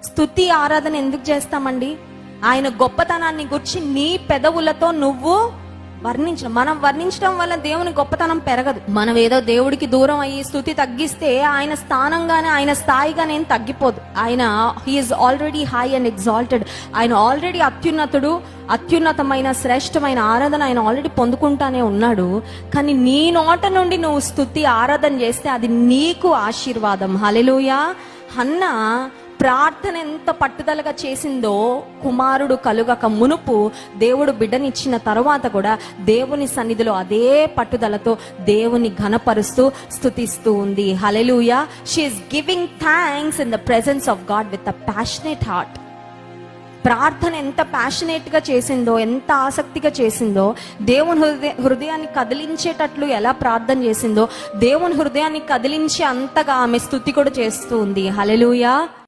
స్తుతి ఆరాధన ఎందుకు చేస్తామండి? ఆయన గొప్పతనాన్ని గురించి నీ పెదవులతో నువ్వు వర్ణించడం. మనం వర్ణించడం వల్ల దేవుని గొప్పతనం పెరగదు. మనం ఏదో దేవుడికి దూరం అయ్యి స్తుతి తగ్గిస్తే ఆయన స్థానంగానే, ఆయన స్థాయిగానే ఏం తగ్గిపోదు. ఆయన he's already high and exalted. ఆయన ఆల్రెడీ అత్యున్నతుడు. అత్యున్నతమైన శ్రేష్టమైన ఆరాధన ఆయన ఆల్రెడీ పొందుకుంటానే ఉన్నాడు. కానీ నీ నోట నుండి నువ్వు స్తుతి ఆరాధన చేస్తే అది నీకు ఆశీర్వాదం. హల్లెలూయా. హన్నా ప్రార్థన ఎంత పట్టుదలగా చేసిందో, కుమారుడు కలుగక మునుపు దేవుడు బిడ్డనిచ్చిన తరువాత కూడా దేవుని సన్నిధిలో అదే పట్టుదలతో దేవుని ఘనపరుస్తూ స్తుతిస్తూ ఉంది. Hallelujah. She is giving thanks in the presence of God with a passionate heart. ప్రార్థన ఎంత ప్యాషనేట్ గా చేసిందో, ఎంత ఆసక్తిగా చేసిందో, దేవుని హృదయాన్ని కదిలించేటట్లు ఎలా ప్రార్థన చేసిందో, దేవుని హృదయాన్ని కదిలించే అంతగా ఆమె స్తుతి కూడా చేస్తూ ఉంది. హల్లెలూయా.